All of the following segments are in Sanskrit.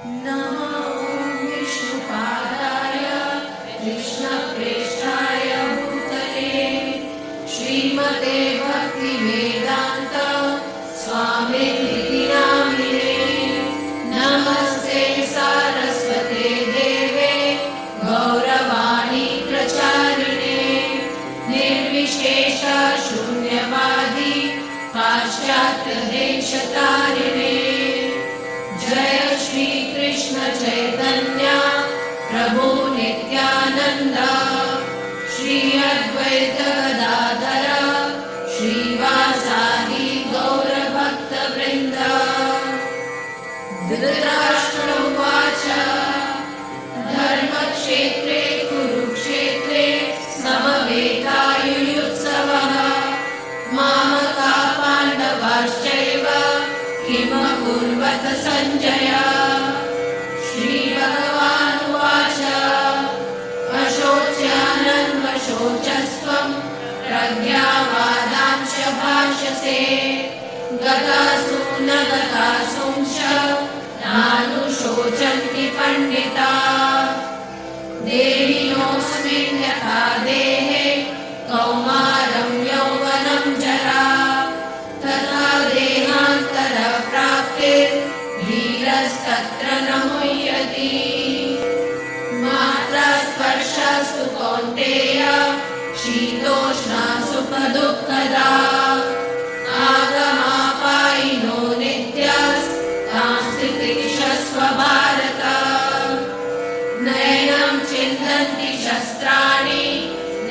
नमः ॐ विष्णुपादाय कृष्णप्रेष्ठाय भूतले श्रीमते भक्तिवेदान्त स्वामिनिति नामिने। नमस्ते सारस्वते देवे गौरवाणी प्रचारिणे निर्विशेष शून्यवादी पाश्चात्यदेशतारिणे। जय श्री कृष्ण चैतन्य प्रभु नित्यानंद श्री अद्वैत गदाधर श्रीवासादि गौर भक्त वृंद। धृतराष्ट्र उवाच धर्मक्षेत्रे कुरुक्षेत्रे समवेतायुयुत्सवः मामका पाण्डवाश्चैव किमकुर्वत सञ्जय। श्रीभगवानुवाच अशोच्यानन्वशोचस्त्वं प्रज्ञावादांश्च भाषसे गतासु न गतासूंश्च नानुशोचन्ति पण्डिताः। देहिनोऽस्मिन् यथा देहे कौमारं यौवनं जरा तथा देहान्तरप्राप्तिर्धीरस्तत्र न मुह्यति। मात्रा स्पर्शस्तु कौन्तेय शीतोष्णा सुखदुःखदा आगमापायिनो नित्यास्तांस्तितिक्षस्व भारत। नैनं छिन्दन्ति शस्त्राणि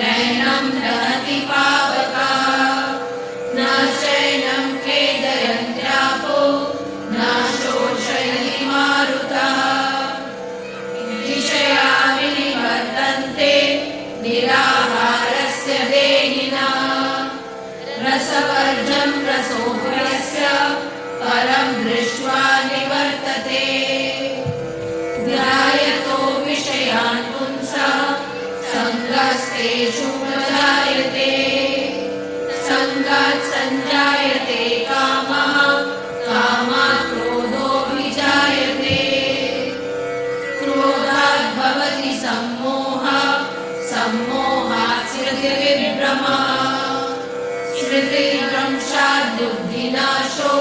नैनं दहति पावका न चैनं क्लेदयन्त्यापो न शोषयति मारुतः। विषया विनिवर्तन्ते निराहारस्य देहिनः रसवर्जं रसोग्रस्य परं दृष्ट्वा निवर्तते। ध्यायतो विषयान् पुंसः सङ्गस्तेषु प्रजायते सङ्गात् सञ्जायते कामः कामात् क्रोधोऽभिजायते क्रोधात् भवति सम्मोहः सम्मोहात् स्मृतिविभ्रमः स्मृतिभ्रंशात् बुद्धिनाशो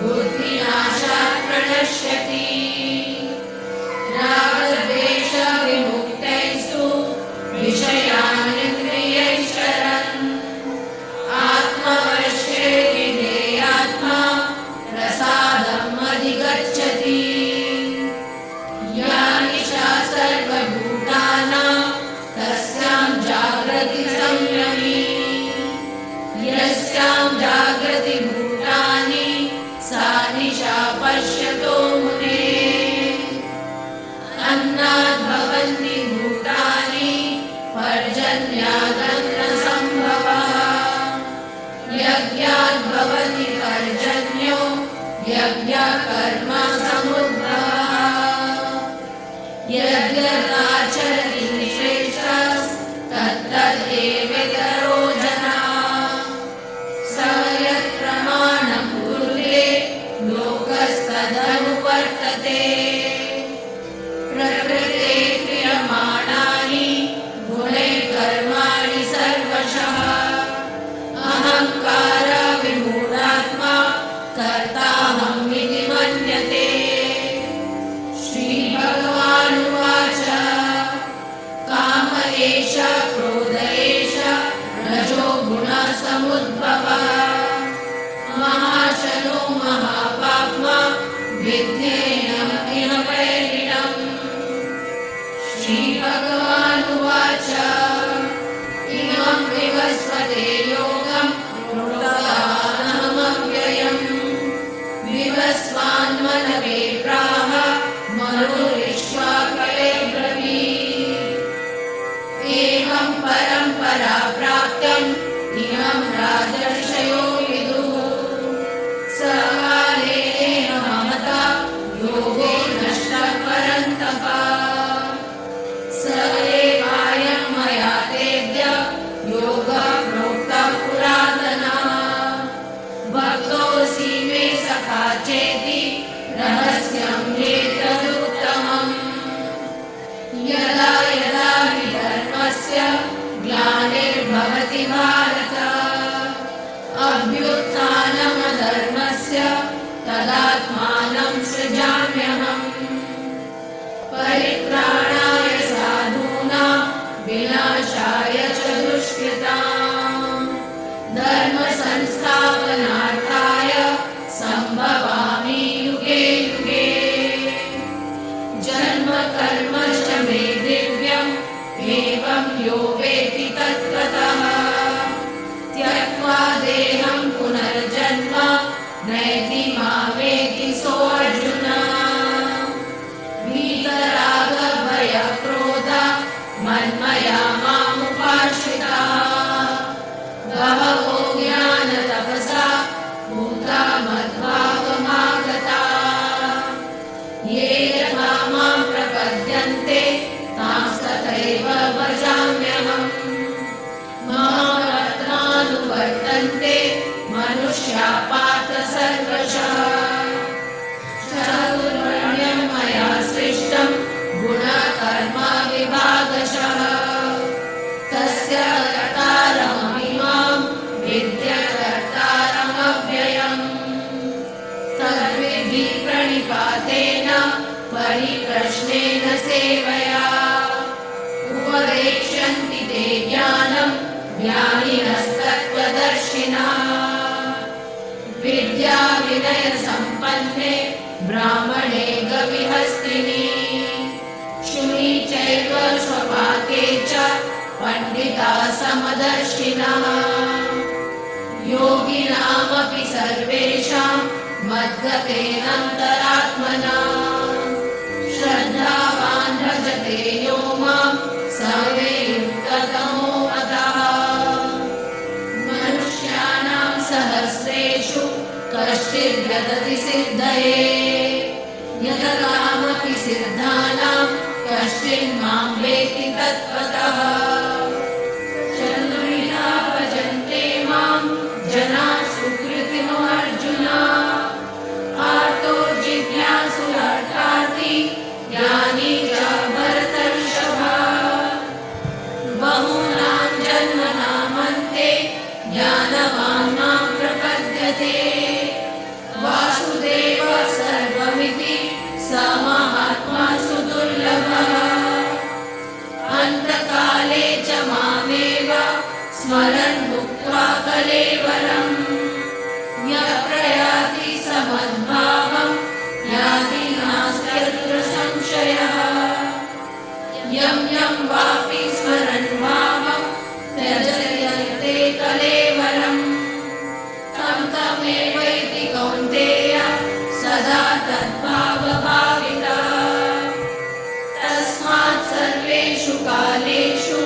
बुद्धिनाशात् प्रणश्यति। रागद्वेषविमुक्तैस्तु विषयानिन्द्रियैश्चरन् आत्मवश्ये विधेयात्मा प्रसादम् अधिगच्छति। या निशा सर्वभूतानां तस्यां जागृति संयमी यस्यां जागृति भूतानि सा निशा पश्यतो मुनेः। अन्नाद् भवन्ति भूतानि पर्जन्यादन्नसम्भवः यज्ञाद् भवति पर्जन्यो यज्ञकर्म समुद्भवः। यद्यदाचरति श्रेष्ठस्तत्तदेवेतरो जनाः स यत्प्रमाणं कुरुते लोकस्तदनुवर्तते। प्रकृते क्रियमाणानि गुणैः कर्माणि सर्वशः अहङ्कार विमूढात्मा कर्ताहमिति मन्यते। श्रीभगवानुवाच काम एष क्रोध एष रजो गुणसमुद्भवः महाशनो महापाप्मा विद्धेनं इह वैरिणम्। श्रीभगवानुवाच इमं विवस्वते योगं प्रोक्तवानहमव्ययम् विवस्वान्मनवे प्राह मनुरिक्ष्वा कवे ब्रवीत्। एवं परम्परा प्राप्तम् इमं राजर्षयो विदुः सकालेन ममता योगो नष्टः परन्तप। स एवायं मया तेद्य योगः प्रोक्तः पुरातनः भक्तोऽसि मे सखा चेति रहस्यं एतदुक्तम्। आत्मानं सृजाम्यहम् परित्राणाय साधूनां विनाशाय च दुष्कृताम् धर्मसंस्थापनार्थाय सम्भवामि युगे युगे जन्म कर्म च मे दिव्यम् एवं यो वेत्ति तत्त्वतः त्यक्त्वा देहं पुनर्जन्म नैति मामेति सोऽर्जुन वीतरागभयक्रोध मन्मया मामुपाश्रिताः बहवो ज्ञानतपसा भूता मद्भावमागताः ये यथा मां प्रपद्यन्ते तांस्तथैव भजाम्यहम् मामवर्त्मानुवर्तन्ते मनुष्या पार्थ सर्वशः चातुर्वर्ण्यं मया सृष्टं गुणकर्मविभागशः तस्य कर्तारमहिमां विद्यकर्तारमव्ययम् तद्विद्धि प्रणिपातेन परिप्रश्नेन सेवया उपदेक्ष्यन्ति ते ज्ञानं ज्ञानिनस्तत्त्वदर्शिनः विद्या विनय संपन्ने ब्राह्मणे गविहस्तिनि शुनि चैव स्वपाके च पंडिता समदर्शिनः योगिनामपि सर्वेषां मद्गतेनान्तरात्मना श्रद्धावान् भजते यो मां सर्वे युक्ततमो मतः मनुष्याणां सहस्रेषु कश्चिद् यतति सिद्धये यततामपि सिद्धानां कश्चिन् मां वेत्ति तत्त्वतः चतुर्विधा भजन्ते मां जनाः सुकृतिनो अर्जुन आर्तो जिज्ञासुरर्थार्थी ज्ञानी च भरतर्षभ बहूनां जन्मनामन्ते ज्ञानवान् मां प्रपद्यते वासुदेव सर्वमिति स महात्मा सुदुर्लभः अन्तकाले च मामेव स्मरन् भुक्त्वा कलेवरम् यः प्रयाति स मद्भावं याति नास्त्यत्र संशयः यं यं वापि स्मरन् भावं त्यजते कलेवरम् तं तमेवैति कौन्तेय सदा तद्भावभावितः तस्मात् सर्वेषु कालेषु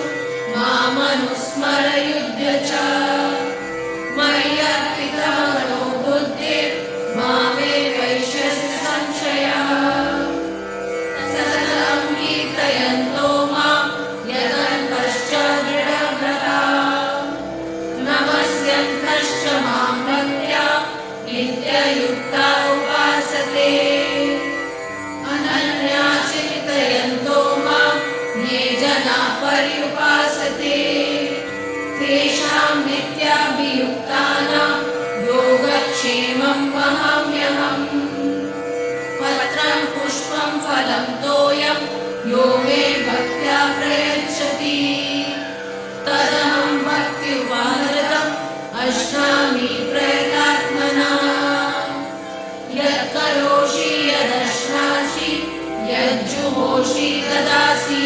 मामनुस्मर युध्य च मय्यर्पितमनो बुद्धिर्मामे वैश्यसि संशयः सततं कीर्तयन्तो मां यतन्तश्च दृढव्रताः नमस्यन्तश्च मां भक्त्या नित्ययुक्ता उपासते अनन्या चिन्तयन्तो मां ये जनाः पर्युपासते तेषां नित्याभियुक्तानां योगक्षेमं वहाम्यहम् पत्रं पुष्पं फलं तोयं यो मे भक्त्या प्रयच्छति तदहं भक्त्युपहृतम् अश्नामि प्रयतात्मना यत्करोषि यदश्नासि यज्जुहोषि ददासि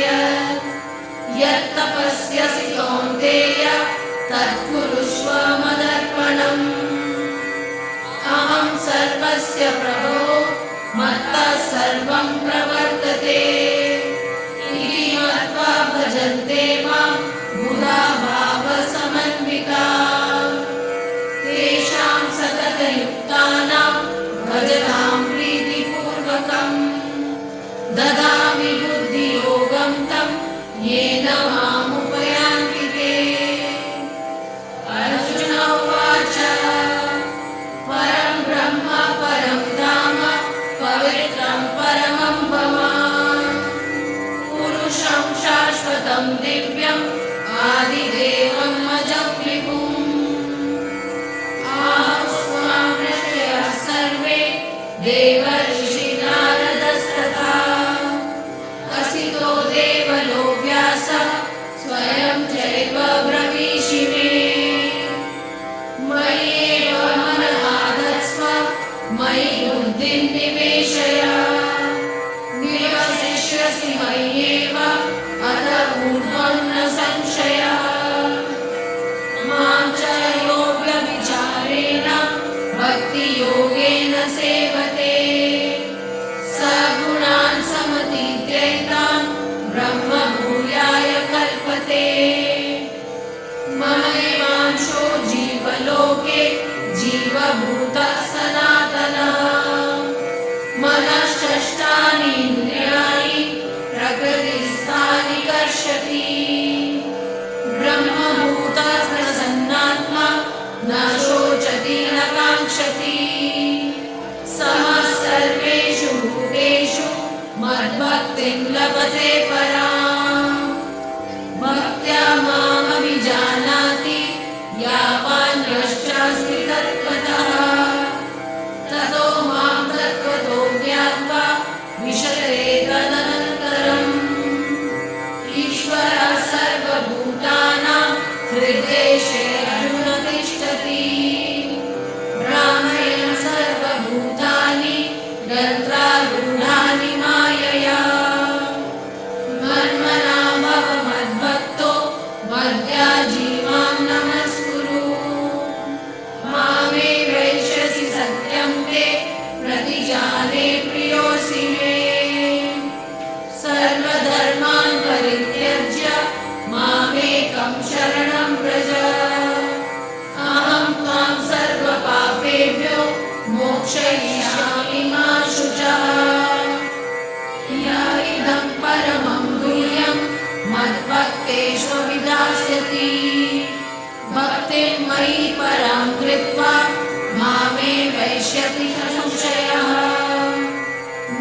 यत्तपस्यसि कौन्तेय तत्कुरुष्व मदर्पणम् अहं सर्वस्य प्रभो मत्तः सर्वं प्रवर्तते इति मत्वा भजन्ते मां बुधा भावसमन्विताः तेषां सततयुक्तानां भजतां प्रीतिपूर्वकम् ददामि बुद्धियोगं तं येन मामुपयान्ति ते अर्जुन उवाच परं ब्रह्म परं धाम पवित्रं परमं भवान् पुरुषं शाश्वतं दिव्यम् आदिदेवम् अजं विभुम् आस्वां ऋषयः सर्वे देव देवर्षि नारदस्तथा असितो देवलो व्यास स्वयं चैव ब्रवीषि मे मय्येव मनः आधत्स्व मयि बुद्धिं निवेशय निवसिष्यसि मय्येव अत ऊर्ध्वं न संशयः मां च यो व्यभिचारेण भक्तियोगेन सेवते सगुणान् समतीत्यैतान् ब्रह्मभूयाय कल्पते ममैवांशो जीवलोके जीवभूतः सनातनः मनश्चेष्टानीन्द्रियाणि प्रकृतिस्थानि कर्षति ब्रह्मभूतः प्रसन्नात्मा न शोचति न काङ्क्षति समः सर्वेषु भूतेषु मद्भक्तिं लभते पराम् भक्त्या मामभिजानाति यावान् यश्चास्ति तत्त्वतः ततो मां तत्त्वतो ज्ञात्वा विशते तदनन्तरम् ईश्वरः सर्वभूतानां हृद्देशेऽर्जुन तिष्ठति भ्रामयन् सर्वभूतानि यन्त्रारूढानि मायया मन्मना भव मद्भक्तो मद्याजी मां नमस्कुरु मामे वैश्यसि सत्यं ते प्रतिजाने प्रियोऽसि मे सर्वधर्मान् परित्यज्य मामेकं शरणं व्रज अहं त्वां सर्वपापेभ्यो मोक्षयिष्यामि मा शुचः य इदं परमं गुह्यं मद्भक्तेष्वभिधास्यति भक्तिं मयि परां कृत्वा मामे वैष्यति संशयः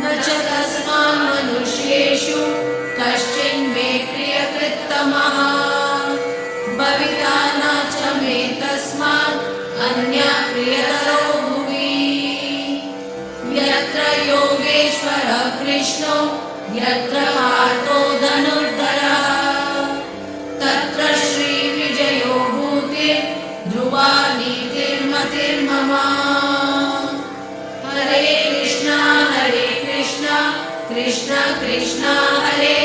न च तस्मान् मनुष्येषु कश्चिन्मे प्रियकृत्तमः भविता न च मे तस्मात् अन्यः प्रियतरो भुवि यत्र योगेश्वरः कृष्णो यत्र पार्थो धनुर्धरः तत्र श्रीविजयो भूतिर्ध्रुवा नीतिर्मतिर्मम हरे कृष्ण कृष्ण कृष्ण हरे